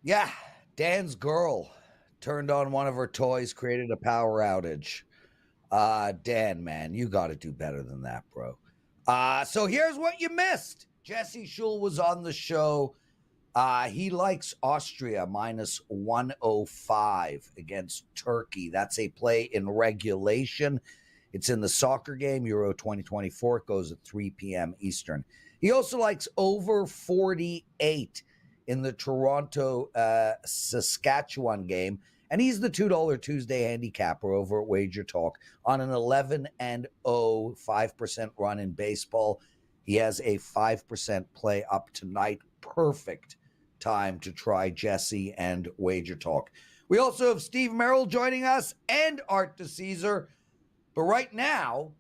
Yeah, Dan's girl turned on one of her toys, created a power outage. Dan, man, you got to do better than that, bro. So here's what you missed. Jesse Schule was on the show. He likes Austria minus 105 against Turkey. That's a play in regulation. It's in the soccer game, Euro 2024. It goes at 3 p.m. Eastern. He also likes over 48 in the Toronto Saskatchewan game. And he's the $2 Tuesday handicapper over at WagerTalk on an 11 and 0, 5% run in baseball. He has a 5% play up tonight. Perfect time to try Jesse and WagerTalk. We also have Steve Merril joining us and Art DiCesare. But right now,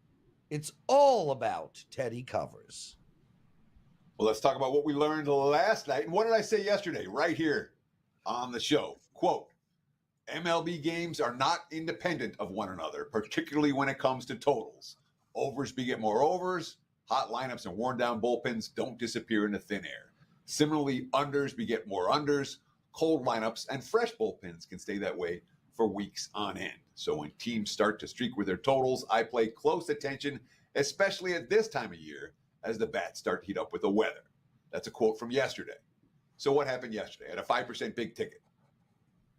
it's all about Teddy Covers. Well, let's talk about what we learned last night. And what did I say yesterday right here on the show? Quote, MLB games are not independent of one another, particularly when it comes to totals. Overs beget more overs. Hot lineups and worn down bullpens don't disappear into thin air. Similarly, unders beget more unders. Cold lineups and fresh bullpens can stay that way for weeks on end. So when teams start to streak with their totals, I pay close attention, especially at this time of year, as the bats start to heat up with the weather. That's a quote from yesterday. So what happened yesterday? I had a 5% big ticket.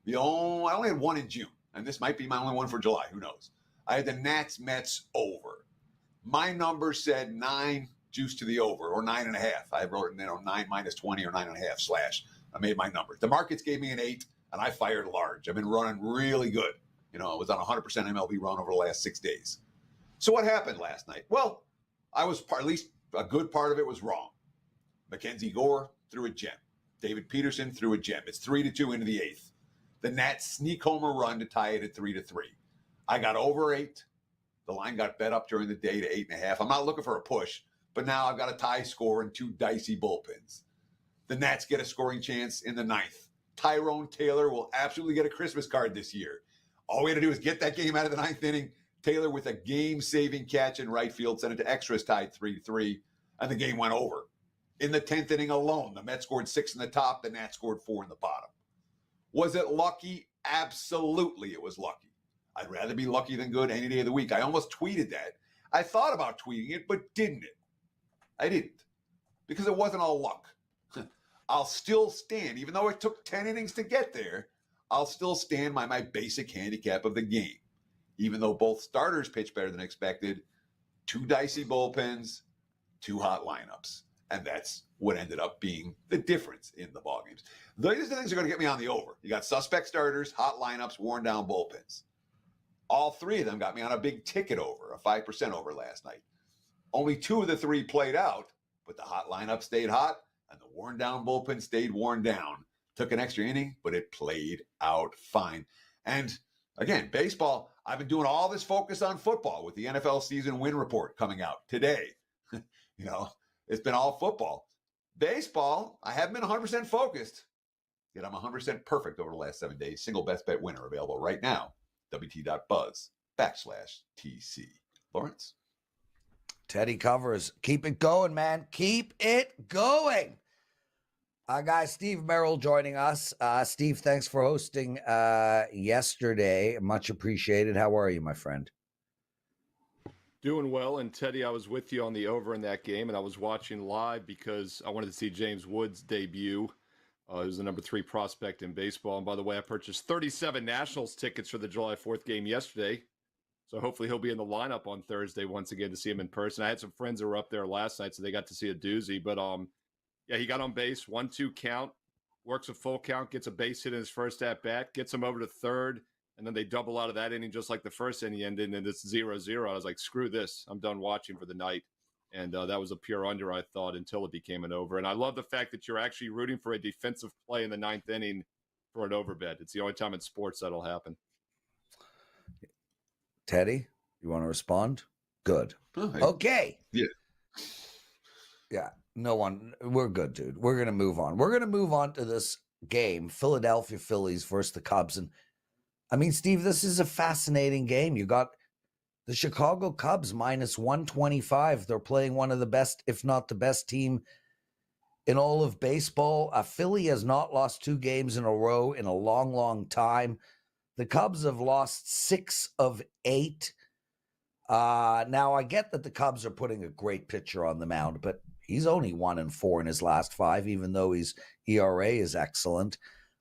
I only had one in June, and this might be my only one for July. Who knows? I had the Nats Mets over. My number said 9 juice to the over, or 9.5. I wrote 9 minus 20 or 9.5 / I made my number. The markets gave me an 8, and I fired large. I've been running really good. I was on a 100% MLB run over the last 6 days. So what happened last night? Well, I was at least a good part of it was wrong. Mackenzie Gore threw a gem. David Peterson threw a gem. It's 3-2 into the 8th. The Nats sneak home a run to tie it at 3-3. I got over 8. The line got bet up during the day to 8.5. I'm not looking for a push, but now I've got a tie score and 2 dicey bullpens. The Nats get a scoring chance in the 9th. Tyrone Taylor will absolutely get a Christmas card this year. All we had to do is get that game out of the 9th inning. Taylor with a game-saving catch in right field sent it to extras, tied 3-3, and the game went over. In the 10th inning alone, the Mets scored 6 in the top, the Nats scored 4 in the bottom. Was it lucky? Absolutely, it was lucky. I'd rather be lucky than good any day of the week. I almost tweeted that. I thought about tweeting it, but didn't it? I didn't, because it wasn't all luck. I'll still stand, even though it took 10 innings to get there, I'll still stand by my basic handicap of the game. Even though both starters pitched better than expected, 2 dicey bullpens, 2 hot lineups. And that's what ended up being the difference in the ball games. These are the things that are going to get me on the over. You got suspect starters, hot lineups, worn down bullpens. All 3 of them got me on a big ticket over, a 5% over last night. Only 2 of the 3 played out, but the hot lineup stayed hot and the worn down bullpen stayed worn down. Took an extra inning, but it played out fine. And again, baseball, I've been doing all this focus on football with the NFL season win report coming out today. It's been all football. Baseball, I haven't been 100% focused, yet I'm 100% perfect over the last 7 days. Single best bet winner available right now. WT.buzz/TC. Lawrence? Teddy Covers. Keep it going, man. Keep it going. Guys, Steve Merril joining us. Steve, thanks for hosting yesterday. Much appreciated. How are you, my friend? Doing well. And Teddy, I was with you on the over in that game, and I was watching live because I wanted to see James Wood's debut. He was the number 3 prospect in baseball. And by the way, I purchased 37 Nationals tickets for the July 4th game yesterday. So hopefully he'll be in the lineup on Thursday once again to see him in person. I had some friends that were up there last night, so they got to see a doozy. But yeah, he got on base, 1-2 count, works a full count, gets a base hit in his first at bat, gets him over to third, and then they double out of that inning just like the first inning ended, and it's 0-0. I was like, screw this. I'm done watching for the night. And that was a pure under, I thought, until it became an over. And I love the fact that you're actually rooting for a defensive play in the 9th inning for an over bet. It's the only time in sports that'll happen. Teddy, you want to respond? Good. Okay. Yeah. Yeah. No one. We're good, dude. We're going to move on. We're going to move on to this game, Philadelphia Phillies versus the Cubs. And I mean, Steve, this is a fascinating game. You got the Chicago Cubs minus 125. They're playing one of the best, if not the best team in all of baseball. A Philly has not lost 2 games in a row in a long, long time. The Cubs have lost 6 of 8. Now, I get that the Cubs are putting a great pitcher on the mound, but he's only 1-4 in his last 5, even though his ERA is excellent.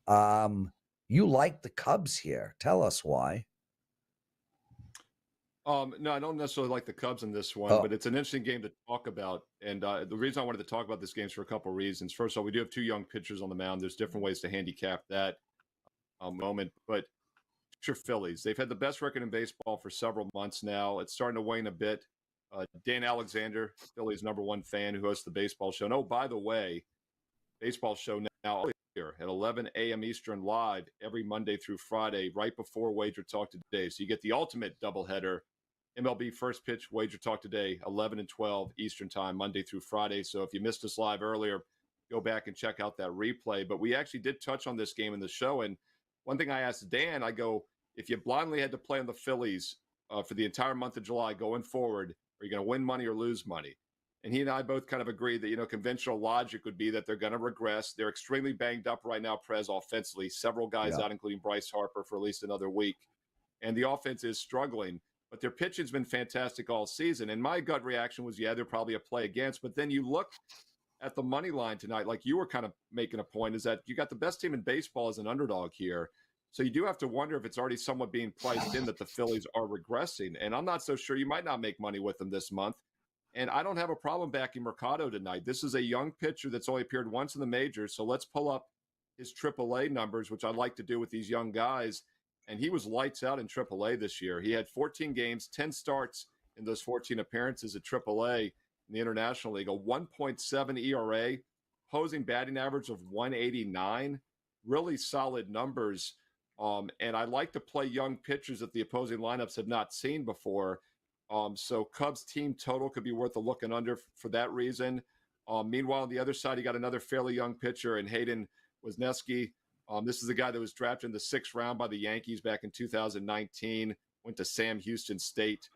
You like the Cubs here. Tell us why. No, I don't necessarily like the Cubs in this one, but it's an interesting game to talk about. And the reason I wanted to talk about this game is for a couple of reasons. First of all, we do have 2 young pitchers on the mound. There's different ways to handicap that moment. But your Phillies, they've had the best record in baseball for several months now. It's starting to wane a bit. Dan Alexander, Phillies #1 fan who hosts the baseball show. And oh, by the way, baseball show now here at 11 a.m. Eastern live every Monday through Friday, right before WagerTalk Today. So you get the ultimate doubleheader. MLB first pitch, WagerTalk Today, 11 and 12 Eastern time, Monday through Friday. So if you missed us live earlier, go back and check out that replay. But we actually did touch on this game in the show. And one thing I asked Dan, I go, if you blindly had to play on the Phillies for the entire month of July going forward, are you going to win money or lose money? And he and I both kind of agreed that, conventional logic would be that they're going to regress. They're extremely banged up right now, Prez, offensively. Several guys out, including Bryce Harper, for at least another week. And the offense is struggling. But their pitching's been fantastic all season. And my gut reaction was, they're probably a play against. But then you look at the money line tonight, like you were kind of making a point, is that you got the best team in baseball as an underdog here. So you do have to wonder if it's already somewhat being priced in that the Phillies are regressing. And I'm not so sure. You might not make money with them this month. And I don't have a problem backing Mercado tonight. This is a young pitcher that's only appeared once in the majors. So let's pull up his AAA numbers, which I like to do with these young guys. And he was lights out in AAA this year. He had 14 games, 10 starts in those 14 appearances at AAA in the International League, a 1.7 ERA, opposing batting average of 189. Really solid numbers. And I like to play young pitchers that the opposing lineups have not seen before. So Cubs team total could be worth a looking under for that reason. Meanwhile, on the other side, you got another fairly young pitcher in Hayden Wesneski. This is a guy that was drafted in the 6th round by the Yankees back in 2019, went to Sam Houston State.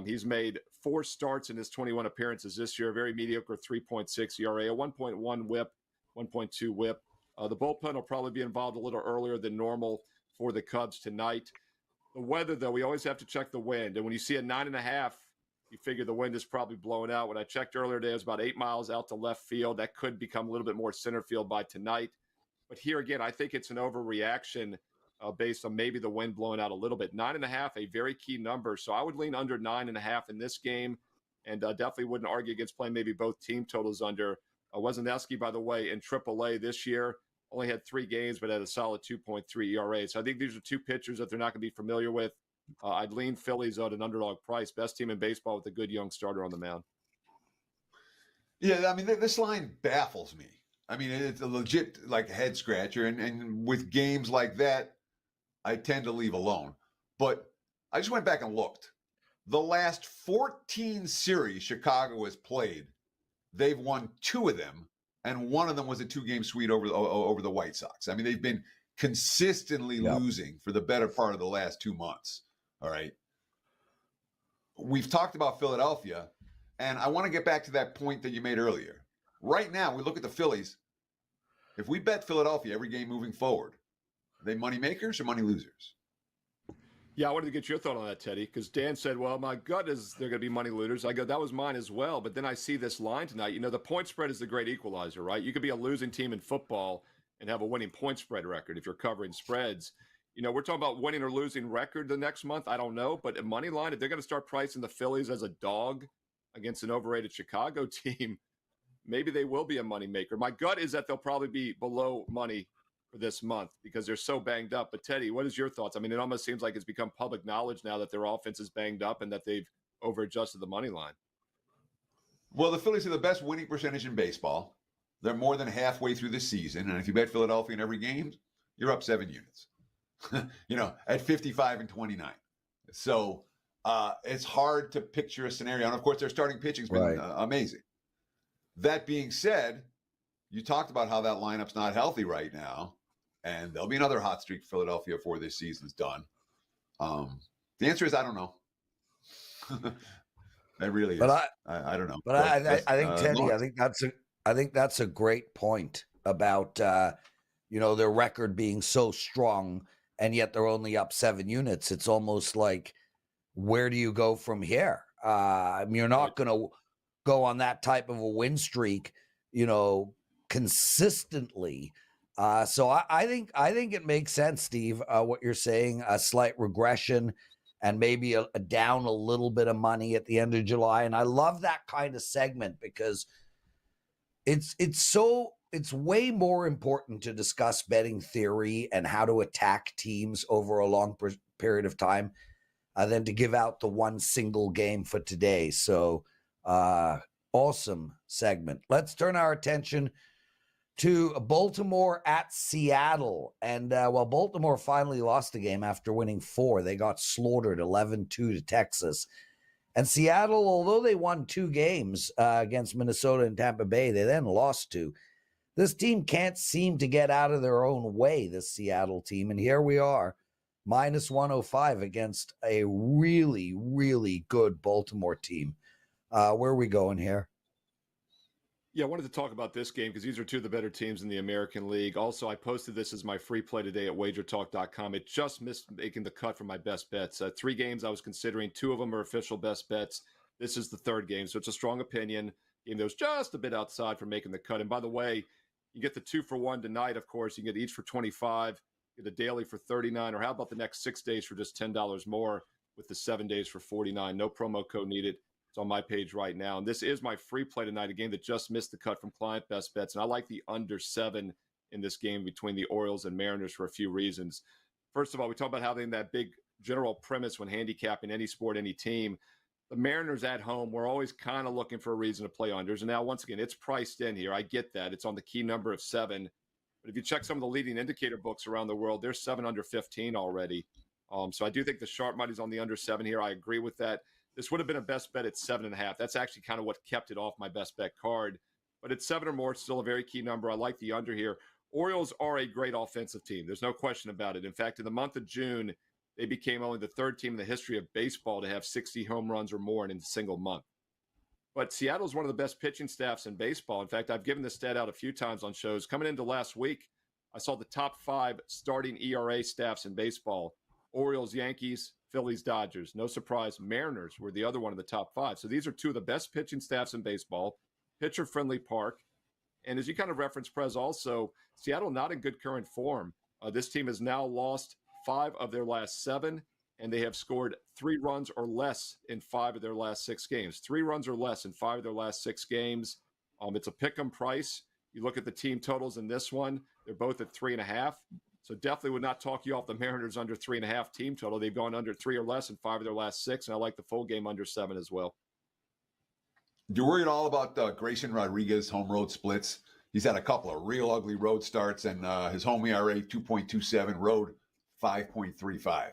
He's made 4 starts in his 21 appearances this year, very mediocre 3.6 ERA, a 1.1 whip, 1.2 whip. The bullpen will probably be involved a little earlier than normal for the Cubs tonight. The weather, though, we always have to check the wind. And when you see a 9.5, you figure the wind is probably blowing out. When I checked earlier today, it was about 8 miles out to left field. That could become a little bit more center field by tonight. But here again, I think it's an overreaction based on maybe the wind blowing out a little bit. 9.5, a very key number. So I would lean under 9.5 in this game, and definitely wouldn't argue against playing maybe both team totals under. Wesneski, by the way, in AAA this year, only had 3 games, but had a solid 2.3 ERA. So I think these are 2 pitchers that they're not going to be familiar with. I'd lean Phillies at an underdog price. Best team in baseball with a good young starter on the mound. Yeah, I mean, this line baffles me. I mean, it's a legit head scratcher, and with games like that, I tend to leave alone. But I just went back and looked. The last 14 series Chicago has played, they've won 2 of them, and 1 of them was a 2-game sweep over the White Sox. I mean, they've been consistently losing for the better part of the last 2 months. All right. We've talked about Philadelphia, and I want to get back to that point that you made earlier. Right now, we look at the Phillies. If we bet Philadelphia every game moving forward, are they money makers or money losers? Yeah, I wanted to get your thought on that, Teddy, because Dan said, well, my gut is they're going to be money losers. I go, that was mine as well. But then I see this line tonight. The point spread is the great equalizer, right? You could be a losing team in football and have a winning point spread record if you're covering spreads. We're talking about winning or losing record the next month. I don't know. But a money line, if they're going to start pricing the Phillies as a dog against an overrated Chicago team, maybe they will be a money maker. My gut is that they'll probably be below money for this month because they're so banged up. But Teddy, what is your thoughts? I mean, it almost seems like it's become public knowledge now that their offense is banged up and that they've over-adjusted the money line. Well, the Phillies are the best winning percentage in baseball. They're more than halfway through the season. And if you bet Philadelphia in every game, you're up 7 units, at 55 and 29. So it's hard to picture a scenario. And of course, their starting pitching's been amazing. That being said, you talked about how that lineup's not healthy right now, and there'll be another hot streak for Philadelphia before this season's done. The answer is I don't know. That really is. But I don't know. But I think Teddy, I think I think that's a great point about, their record being so strong, and yet they're only up 7 units. It's almost like, where do you go from here? You're not going to go on that type of a win streak, consistently. So I think it makes sense, Steve, what you're saying, a slight regression and maybe a down a little bit of money at the end of July. And I love that kind of segment because it's way more important to discuss betting theory and how to attack teams over a long period of time than to give out the one single game for today. So awesome segment. Let's turn our attention to Baltimore at Seattle. And Baltimore finally lost the game after winning 4. They got slaughtered 11-2 to Texas. And Seattle, although they won 2 games against Minnesota and Tampa Bay, they then lost 2. This team can't seem to get out of their own way, this Seattle team. And here we are, minus 105 against a really, really good Baltimore team. Where are we going here? Yeah, I wanted to talk about this game because these are 2 of the better teams in the American League. Also, I posted this as my free play today at WagerTalk.com. It just missed making the cut for my best bets. 3 games I was considering. 2 of them are official best bets. This is the 3rd game, so it's a strong opinion. Game that was just a bit outside for making the cut. And by the way, you get the 2 for 1 tonight, of course. You get each for 25, get a daily for 39, or how about the next 6 days for just $10 more with the 7 days for 49. No promo code needed. It's on my page right now. And this is my free play tonight, a game that just missed the cut from client best bets. And I like the under 7 in this game between the Orioles and Mariners for a few reasons. First of all, we talk about having that big general premise when handicapping any sport, any team. The Mariners at home, we're always kind of looking for a reason to play unders. And now, once again, it's priced in here. I get that. It's on the key number of 7. But if you check some of the leading indicator books around the world, there's 7 under 15 already. So I do think the sharp money's on the under 7 here. I agree with that. This would have been a best bet at 7.5. That's actually kind of what kept it off my best bet card. But at 7 or more, it's still a very key number. I like the under here. Orioles are a great offensive team. There's no question about it. In fact, in the month of June, they became only the 3rd team in the history of baseball to have 60 home runs or more in a single month. But Seattle's one of the best pitching staffs in baseball. In fact, I've given this stat out a few times on shows. Coming into last week, I saw the top 5 starting ERA staffs in baseball. Orioles, Yankees, Phillies, Dodgers. No surprise, Mariners were the other one of the top 5. So these are 2 of the best pitching staffs in baseball, pitcher-friendly park. And as you kind of referenced, Prez, also, Seattle not in good current form. This team has now lost 5 of their last 7, and they have scored 3 runs or less in 5 of their last 6 games. 3 runs or less in 5 of their last 6 games. It's a pick-em price. You look at the team totals in this one, they're both at 3.5. So definitely would not talk you off the Mariners under 3.5 team total. They've gone under 3 or less in 5 of their last 6, and I like the full game under 7 as well. Do you worry at all about Grayson Rodriguez home road splits? He's had a couple of real ugly road starts, and his home ERA 2.27, road 5.35.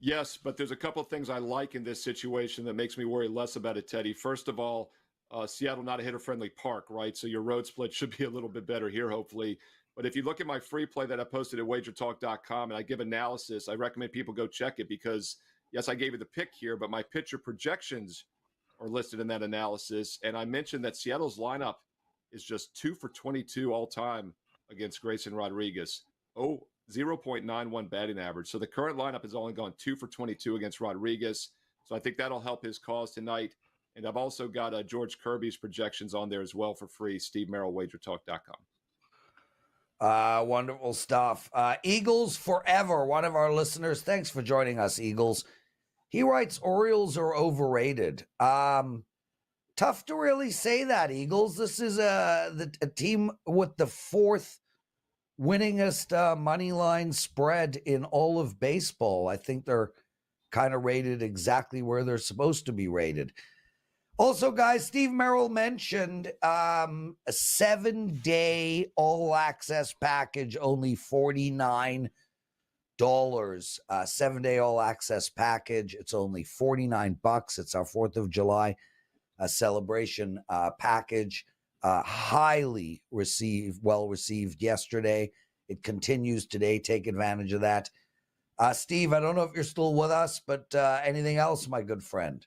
Yes, but there's a couple of things I like in this situation that makes me worry less about it, Teddy. First of all, Seattle not a hitter-friendly park, right? So your road split should be a little bit better here, hopefully. But if you look at my free play that I posted at WagerTalk.com and I give analysis, I recommend people go check it because, yes, I gave you the pick here, but my pitcher projections are listed in that analysis. And I mentioned that Seattle's lineup is just 2 for 22 all-time against Grayson Rodriguez. 0.91 batting average. So the current lineup has only gone 2 for 22 against Rodriguez. So I think that'll help his cause tonight. And I've also got George Kirby's projections on there as well for free. Steve Merril, WagerTalk.com. Wonderful stuff. Eagles Forever, one of our listeners. Thanks for joining us, Eagles. He writes, Orioles are overrated. Tough to really say that, Eagles. This is a team with the 4th winningest money line spread in all of baseball. I think they're kind of rated exactly where they're supposed to be rated. Also, guys, Steve Merril mentioned a 7-day all-access package, only $49. 7-day all-access package. It's only $49. It's our 4th of July celebration package. Highly well received yesterday. It continues today. Take advantage of that. Steve, I don't know if you're still with us, but anything else, my good friend?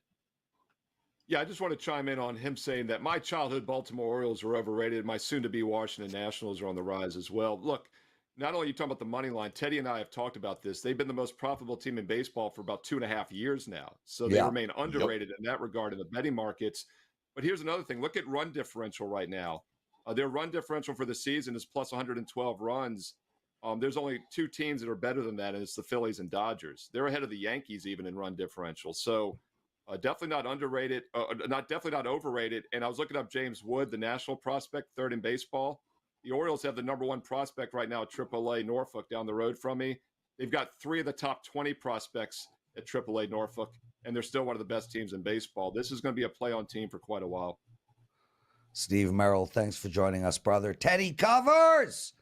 Yeah, I just want to chime in on him saying that my childhood Baltimore Orioles were overrated. My soon-to-be Washington Nationals are on the rise as well. Look, not only are you talking about the money line, Teddy and I have talked about this. They've been the most profitable team in baseball for about 2.5 years now. So they Yeah. remain underrated in that regard in the betting markets. But here's another thing. Look at run differential right now. Their run differential for the season is plus 112 runs. There's only two teams that are better than that, and it's the Phillies and Dodgers. They're ahead of the Yankees even in run differential. So definitely not underrated, definitely not overrated. And I was looking up James Wood, the national prospect, third in baseball. The Orioles have the number one prospect right now at AAA Norfolk down the road from me. They've got 3 of the top 20 prospects at AAA Norfolk, and they're still one of the best teams in baseball. This is going to be a play-on team for quite a while. Steve Merril, thanks for joining us, brother. Teddy covers.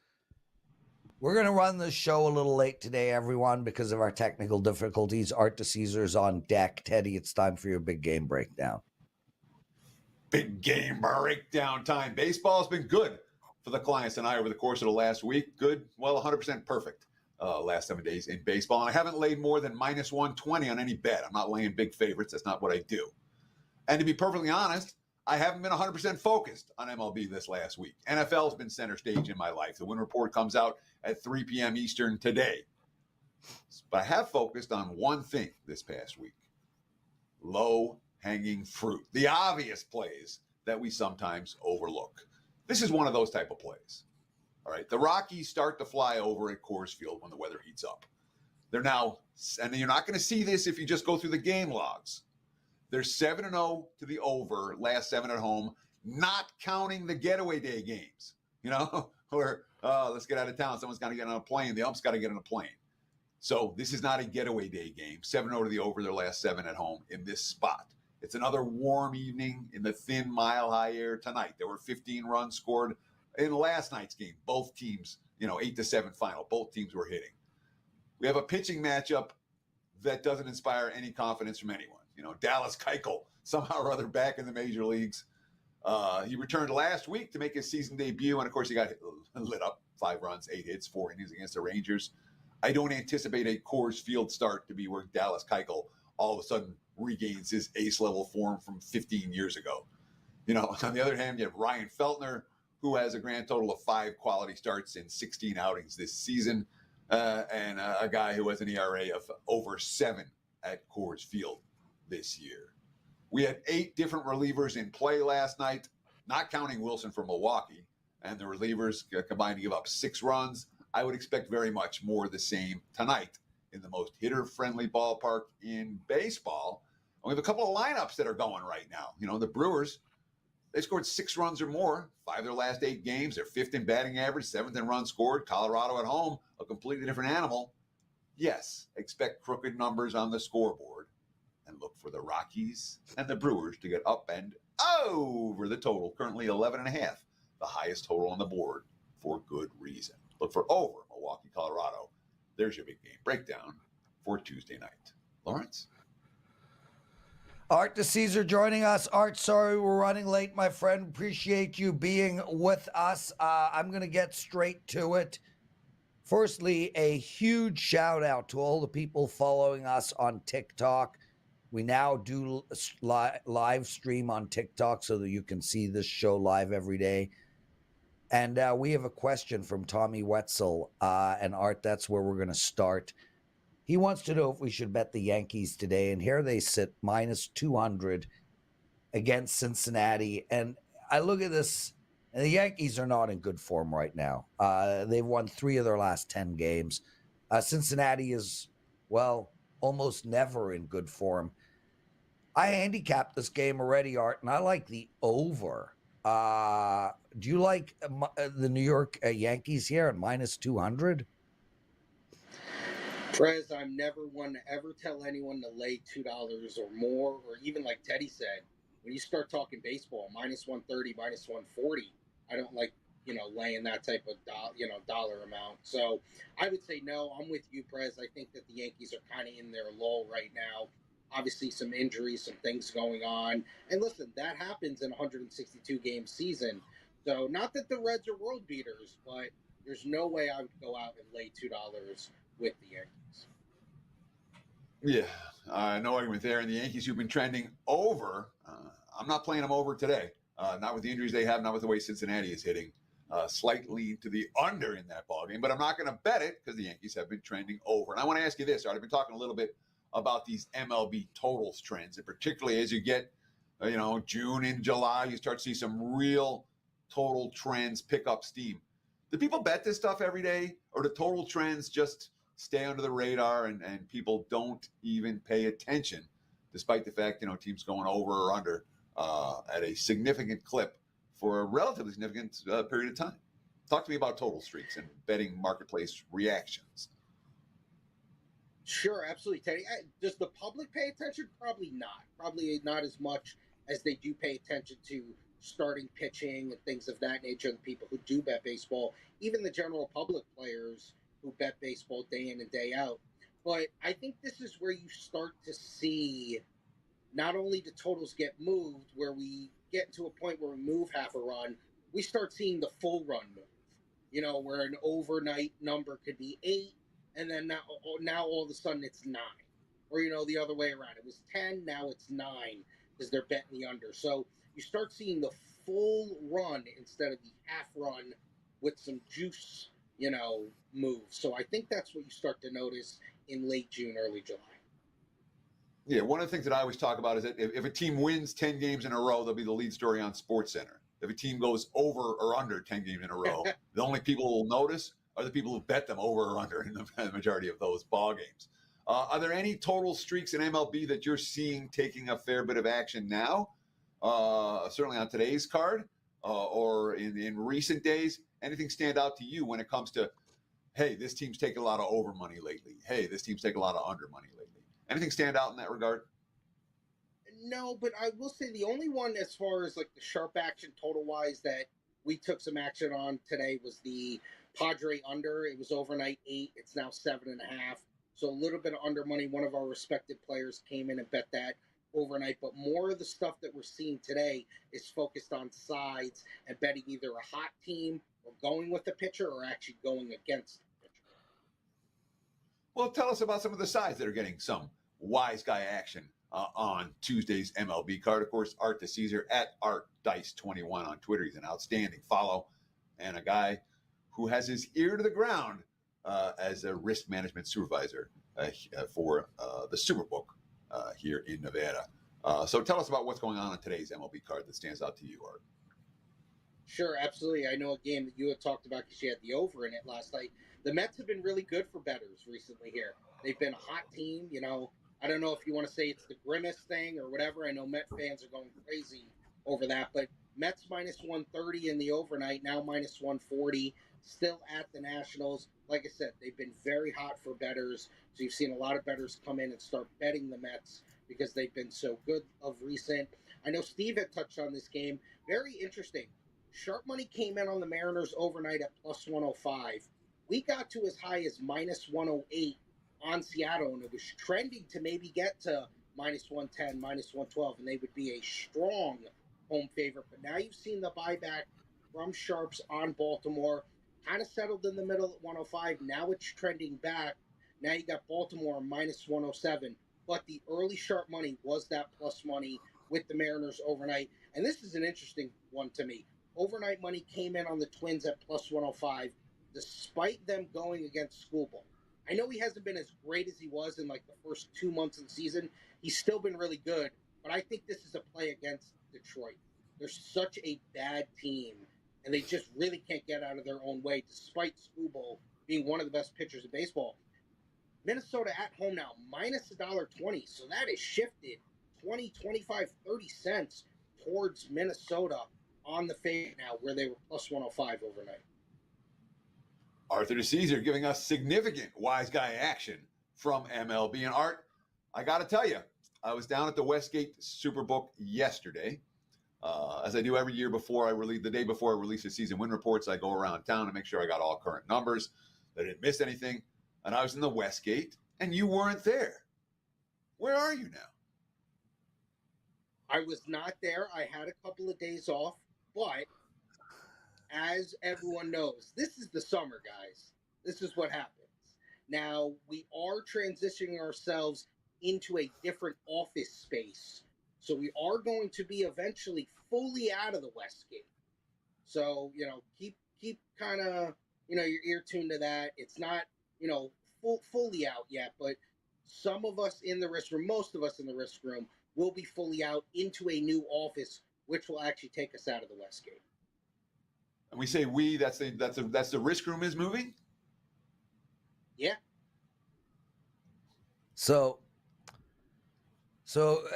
We're going to run the show a little late today, everyone, because of our technical difficulties. Art DiCesare's on deck. Teddy, it's time for your big game breakdown. Big game breakdown time. Baseball's been good for the clients and I over the course of the last week. Good, well, 100% perfect last 7 days in baseball. And I haven't laid more than minus 120 on any bet. I'm not laying big favorites. That's not what I do. And to be perfectly honest, I haven't been 100% focused on MLB this last week. NFL's been center stage in my life. The Win Report comes out at 3 p.m. Eastern today. But I have focused on one thing this past week. Low-hanging fruit. The obvious plays that we sometimes overlook. This is one of those type of plays. All right. The Rockies start to fly over at Coors Field when the weather heats up. They're now, and you're not going to see this if you just go through the game logs. They're 7-0 to the over, last 7 at home, not counting the getaway day games, where let's get out of town. Someone's got to get on a plane. The ump's got to get on a plane. So this is not a getaway day game. 7-0 to the over, their last 7 at home in this spot. It's another warm evening in the thin mile-high air tonight. There were 15 runs scored in last night's game. Both teams, 8-7 final. Both teams were hitting. We have a pitching matchup that doesn't inspire any confidence from anyone. Dallas Keuchel, somehow or other back in the major leagues. He returned last week to make his season debut, and of course he got lit up. 5 runs, 8 hits, 4 innings against the Rangers. I don't anticipate a Coors Field start to be where Dallas Keuchel all of a sudden regains his ace-level form from 15 years ago. On the other hand, you have Ryan Feltner, who has a grand total of 5 quality starts in 16 outings this season, and a guy who has an ERA of over 7 at Coors Field this year. We had 8 different relievers in play last night, not counting Wilson from Milwaukee, and the relievers combined to give up 6 runs. I would expect very much more of the same tonight in the most hitter-friendly ballpark in baseball. And we have a couple of lineups that are going right now. The Brewers, they scored 6 runs or more, 5 of their last 8 games. They're 5th in batting average, 7th in runs scored. Colorado at home, a completely different animal. Yes, expect crooked numbers on the scoreboard. And look for the Rockies and the Brewers to get up and over the total, currently 11.5, the highest total on the board for good reason. Look for over Milwaukee, Colorado. There's your big game breakdown for Tuesday night. Lawrence? Art DiCesare joining us. Art, sorry we're running late, my friend. Appreciate you being with us. I'm going to get straight to it. Firstly, a huge shout out to all the people following us on TikTok. We now do live stream on TikTok so that you can see this show live every day. And we have a question from Tommy Wetzel. And Art, that's where we're going to start. He wants to know if we should bet the Yankees today. And here they sit minus 200 against Cincinnati. And I look at this, and the Yankees are not in good form right now. They've won 3 of their last 10 games. Cincinnati is, well, almost never in good form. I handicapped this game already, Art, and I like the over. Do you like the New York Yankees here at minus 200? Prez, I'm never one to ever tell anyone to lay $2 or more, or even like Teddy said, when you start talking baseball, minus 130, minus 140, I don't like, laying that type of, dollar amount. So I would say no. I'm with you, Prez. I think that the Yankees are kind of in their lull right now. Obviously, some injuries, some things going on. And listen, that happens in a 162-game season. So not that the Reds are world beaters, but there's no way I would go out and lay $2 with the Yankees. Yeah, no argument there. And the Yankees, who've been trending over I'm not playing them over today. Not with the injuries they have, not with the way Cincinnati is hitting. Slightly to the under in that ballgame, but I'm not going to bet it because the Yankees have been trending over. And I want to ask you this, Art. I've been talking a little bit about these MLB totals trends, and particularly as you get, June and July, you start to see some real total trends pick up steam. Do people bet this stuff every day, or do total trends just stay under the radar and people don't even pay attention, despite the fact, teams going over or under at a significant clip for a relatively significant period of time? Talk to me about total streaks and betting marketplace reactions. Sure, absolutely, Teddy. Does the public pay attention? Probably not. Probably not as much as they do pay attention to starting pitching and things of that nature. The people who do bet baseball, even the general public players who bet baseball day in and day out. But I think this is where you start to see not only the totals get moved, where we get to a point where we move half a run, we start seeing the full run move, where an overnight number could be 8, and then now all of a sudden it's 9. Or, the other way around. It was 10, now it's 9 because they're betting the under. So you start seeing the full run instead of the half run with some juice, move. So I think that's what you start to notice in late June, early July. Yeah, one of the things that I always talk about is that if a team wins 10 games in a row, they'll be the lead story on SportsCenter. If a team goes over or under 10 games in a row, the only people who will notice are the people who bet them over or under in the majority of those ball games. Are there any total streaks in MLB that you're seeing taking a fair bit of action now? Certainly on today's card or in recent days? Anything stand out to you when it comes to, hey, this team's taking a lot of over money lately. Hey, this team's taking a lot of under money lately. Anything stand out in that regard? No, but I will say the only one as far as like the sharp action total wise that we took some action on today was the Padre under. It was overnight 8. It's now 7.5. So a little bit of under money. One of our respected players came in and bet that overnight. But more of the stuff that we're seeing today is focused on sides and betting either a hot team or going with the pitcher or actually going against the pitcher. Well, tell us about some of the sides that are getting some wise guy action on Tuesday's MLB card. Of course, Art DiCesare at ArtDice21 on Twitter. He's an outstanding follow and a guy who has his ear to the ground as a risk management supervisor for the Superbook here in Nevada. So tell us about what's going on today's MLB card that stands out to you, Art. Sure, absolutely. I know a game that you had talked about because you had the over in it last night. The Mets have been really good for bettors recently here. They've been a hot team, I don't know if you want to say it's the grimace thing or whatever. I know Met fans are going crazy over that, but Mets minus 130 in the overnight, now minus 140, still at the Nationals. Like I said, they've been very hot for bettors, so you've seen a lot of bettors come in and start betting the Mets because they've been so good of recent. I know Steve had touched on this game. Very interesting. Sharp money came in on the Mariners overnight at plus 105. We got to as high as minus 108 on Seattle, and it was trending to maybe get to minus 110, minus 112, and they would be a strong home favorite. But now you've seen the buyback from Sharps on Baltimore, kind of settled in the middle at 105. Now it's trending back. Now you got Baltimore minus 107. But the early sharp money was that plus money with the Mariners overnight. And this is an interesting one to me. Overnight money came in on the Twins at plus 105, despite them going against Schoolboy. I know he hasn't been as great as he was in like the first 2 months of the season. He's still been really good, but I think this is a play against Detroit. They're such a bad team, and they just really can't get out of their own way, despite Schoolboy being one of the best pitchers in baseball. Minnesota at home now, minus $1.20, so that is shifted 20, 25, 30 cents towards Minnesota on the fade now, where they were plus 105 overnight. Arthur DiCesare giving us significant wise guy action from MLB. And Art, I got to tell you, I was down at the Westgate Superbook yesterday. As I do every year the day before I release the season win reports, I go around town to make sure I got all current numbers, that I didn't miss anything. And I was in the Westgate, and you weren't there. Where are you now? I was not there. I had a couple of days off, but as everyone knows, this is the summer, guys. This is what happens. Now, we are transitioning ourselves into a different office space. So we are going to be eventually fully out of the Westgate. So, keep kind of, your ear tuned to that. It's not, fully out yet, but some of us in the risk room, most of us in the risk room, will be fully out into a new office, which will actually take us out of the Westgate. And we say that's the risk room is moving? Yeah. So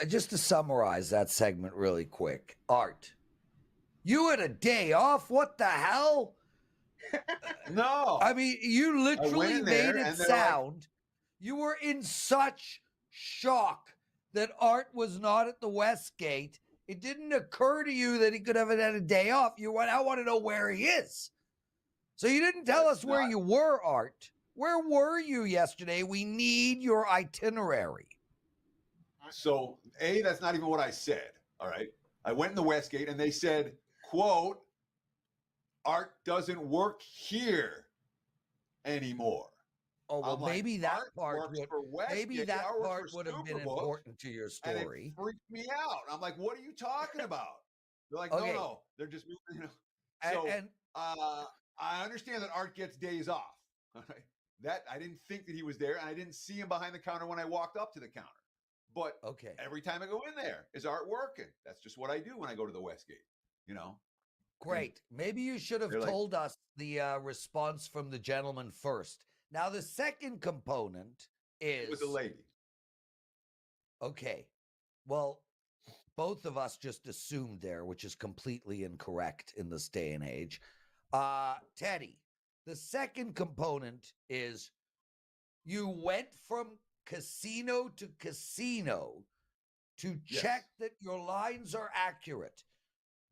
just to summarize that segment really quick, Art, you had a day off? What the hell? No. I mean, you literally made it sound. Like, you were in such shock that Art was not at the Westgate. It didn't occur to you that he could have had a day off. I want to know where he is. So you didn't tell us where you were, Art. Where were you yesterday? We need your itinerary. So, that's not even what I said. All right. I went in the Westgate and they said, quote, Art doesn't work here anymore. Oh, well, maybe that part would have been important to your story. And it freaked me out. I'm like, what are you talking about? They're like, no, they're just, So I understand that Art gets days off. All right. That I didn't think that he was there, and I didn't see him behind the counter when I walked up to the counter. But every time I go in there, is Art working? That's just what I do when I go to the Westgate, Great. Maybe you should have told us the response from the gentleman first. Now, the second component is... It was a lady. Okay. Well, both of us just assumed there, which is completely incorrect in this day and age. Teddy, the second component is you went from casino to casino to check that your lines are accurate.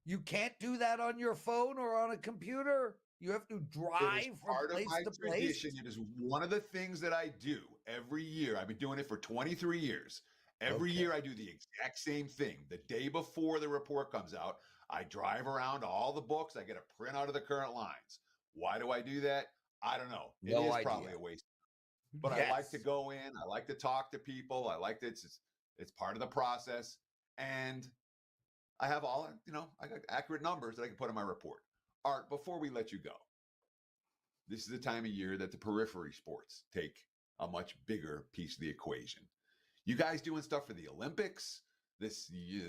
You can't do that on your phone or on a computer. You have to drive from place to place. It is one of the things that I do every year. I've been doing it for 23 years. Every year I do the exact same thing. The day before the report comes out, I drive around all the books. I get a printout of the current lines. Why do I do that? I don't know. It is probably a waste. But I like to go in. I like to talk to people. I like that it's part of the process. And I have all, I got accurate numbers that I can put in my report. Art, before we let you go, this is the time of year that the periphery sports take a much bigger piece of the equation. You guys doing stuff for the Olympics,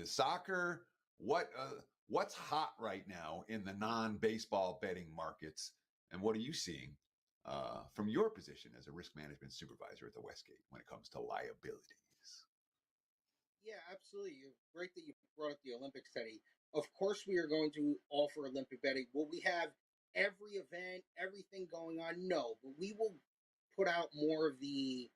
soccer? What's hot right now in the non-baseball betting markets? And what are you seeing from your position as a risk management supervisor at the Westgate when it comes to liabilities? Yeah, absolutely. Great that you brought up the Olympics, Teddy. Of course, we are going to offer Olympic betting. Will we have every event, everything going on? No, but we will put out more of the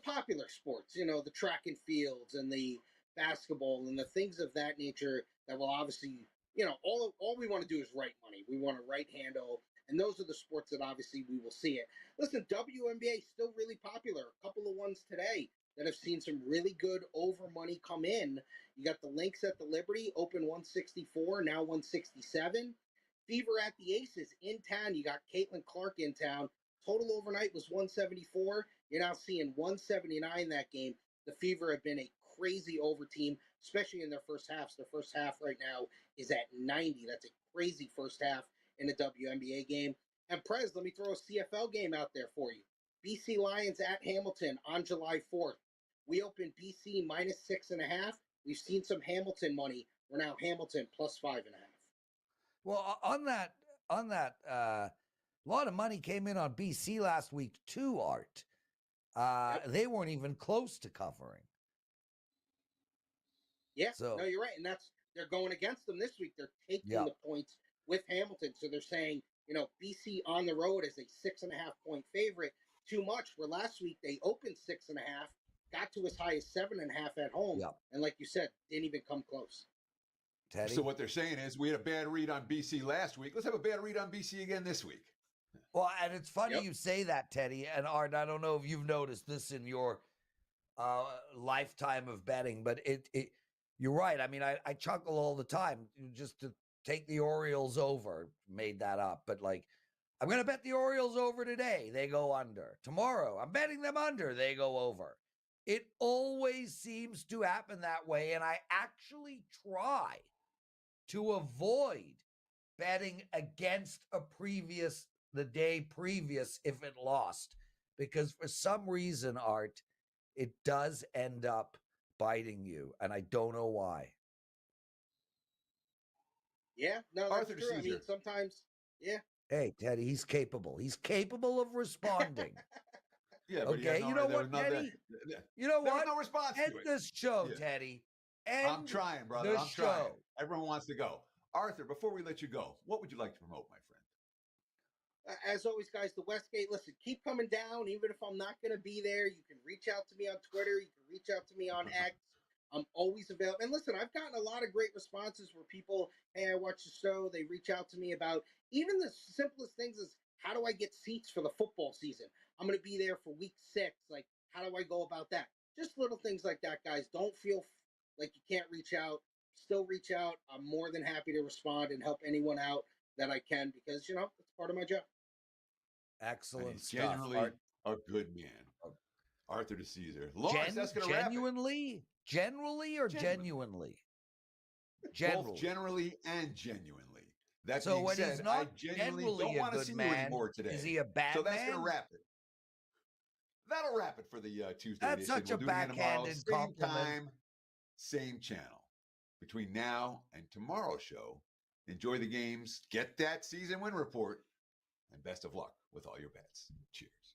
popular sports, the track and fields and the basketball and the things of that nature that will obviously, all we want to do is write money. We want to right handle, and those are the sports that obviously we will see it. Listen, WNBA is still really popular. A couple of ones today that have seen some really good over money come in. You got the Lynx at the Liberty, open 164, now 167. Fever at the Aces in town. You got Caitlin Clark in town. Total overnight was 174. You're now seeing 179 that game. The Fever have been a crazy over team, especially in their first halves. Their first half right now is at 90. That's a crazy first half in a WNBA game. And Prez, let me throw a CFL game out there for you. BC Lions at Hamilton on July 4th. We opened BC minus 6.5. We've seen some Hamilton money. We're now Hamilton plus 5.5. Well, on that, a lot of money came in on BC last week too, Art. They weren't even close to covering. Yeah, no, you're right. And they're going against them this week. They're taking the points with Hamilton. So they're saying, BC on the road as a 6.5 point favorite, too much. Where last week they opened 6.5, got to as high as 7.5 at home. Yep. And like you said, didn't even come close. Teddy? So what they're saying is we had a bad read on BC last week. Let's have a bad read on BC again this week. Well, and it's funny you say that, Teddy. And Art, I don't know if you've noticed this in your lifetime of betting, but you're right. I mean, I chuckle all the time just to take the Orioles over. Made that up. But I'm going to bet the Orioles over today. They go under. Tomorrow, I'm betting them under. They go over. It always seems to happen that way. And I actually try to avoid betting against the day previous if it lost, because for some reason, Art, it does end up biting you. And I don't know why. Yeah, no, that's Arthur true. I mean, DiCesare. sometimes, yeah. Hey, Teddy, he's capable. He's capable of responding. Yeah, but he Okay, had no, you know there what, was nothing. Teddy? You know There was what? no response End to it. this show, Yeah. Teddy. I'm End trying, brother. the I'm trying. show. Everyone wants to go. Arthur, before we let you go, what would you like to promote, my friend? As always, guys, the Westgate, listen, keep coming down. Even if I'm not going to be there, you can reach out to me on Twitter. You can reach out to me on X. I'm always available. And listen, I've gotten a lot of great responses where people, hey, I watch the show. They reach out to me about even the simplest things is, how do I get seats for the football season? I'm going to be there for week 6. Like, how do I go about that? Just little things like that, guys. Don't feel like you can't reach out. Still reach out. I'm more than happy to respond and help anyone out that I can, because, you know, it's part of my job. And Excellent he's stuff. genuinely Art, a good man. Arthur DiCesare. Lawrence, that's going to wrap it. Generally or genuinely? Both generally and genuinely. That So being when said, he's I not genuinely generally don't a want to good see you man, anymore today. is he a bad So that's going man? to wrap it. That'll wrap it for the Tuesday That's edition. such a We'll do it again tomorrow, backhanded same compliment. time, same channel. Between now and tomorrow's show, enjoy the games, get that season win report, and best of luck with all your bets. Cheers.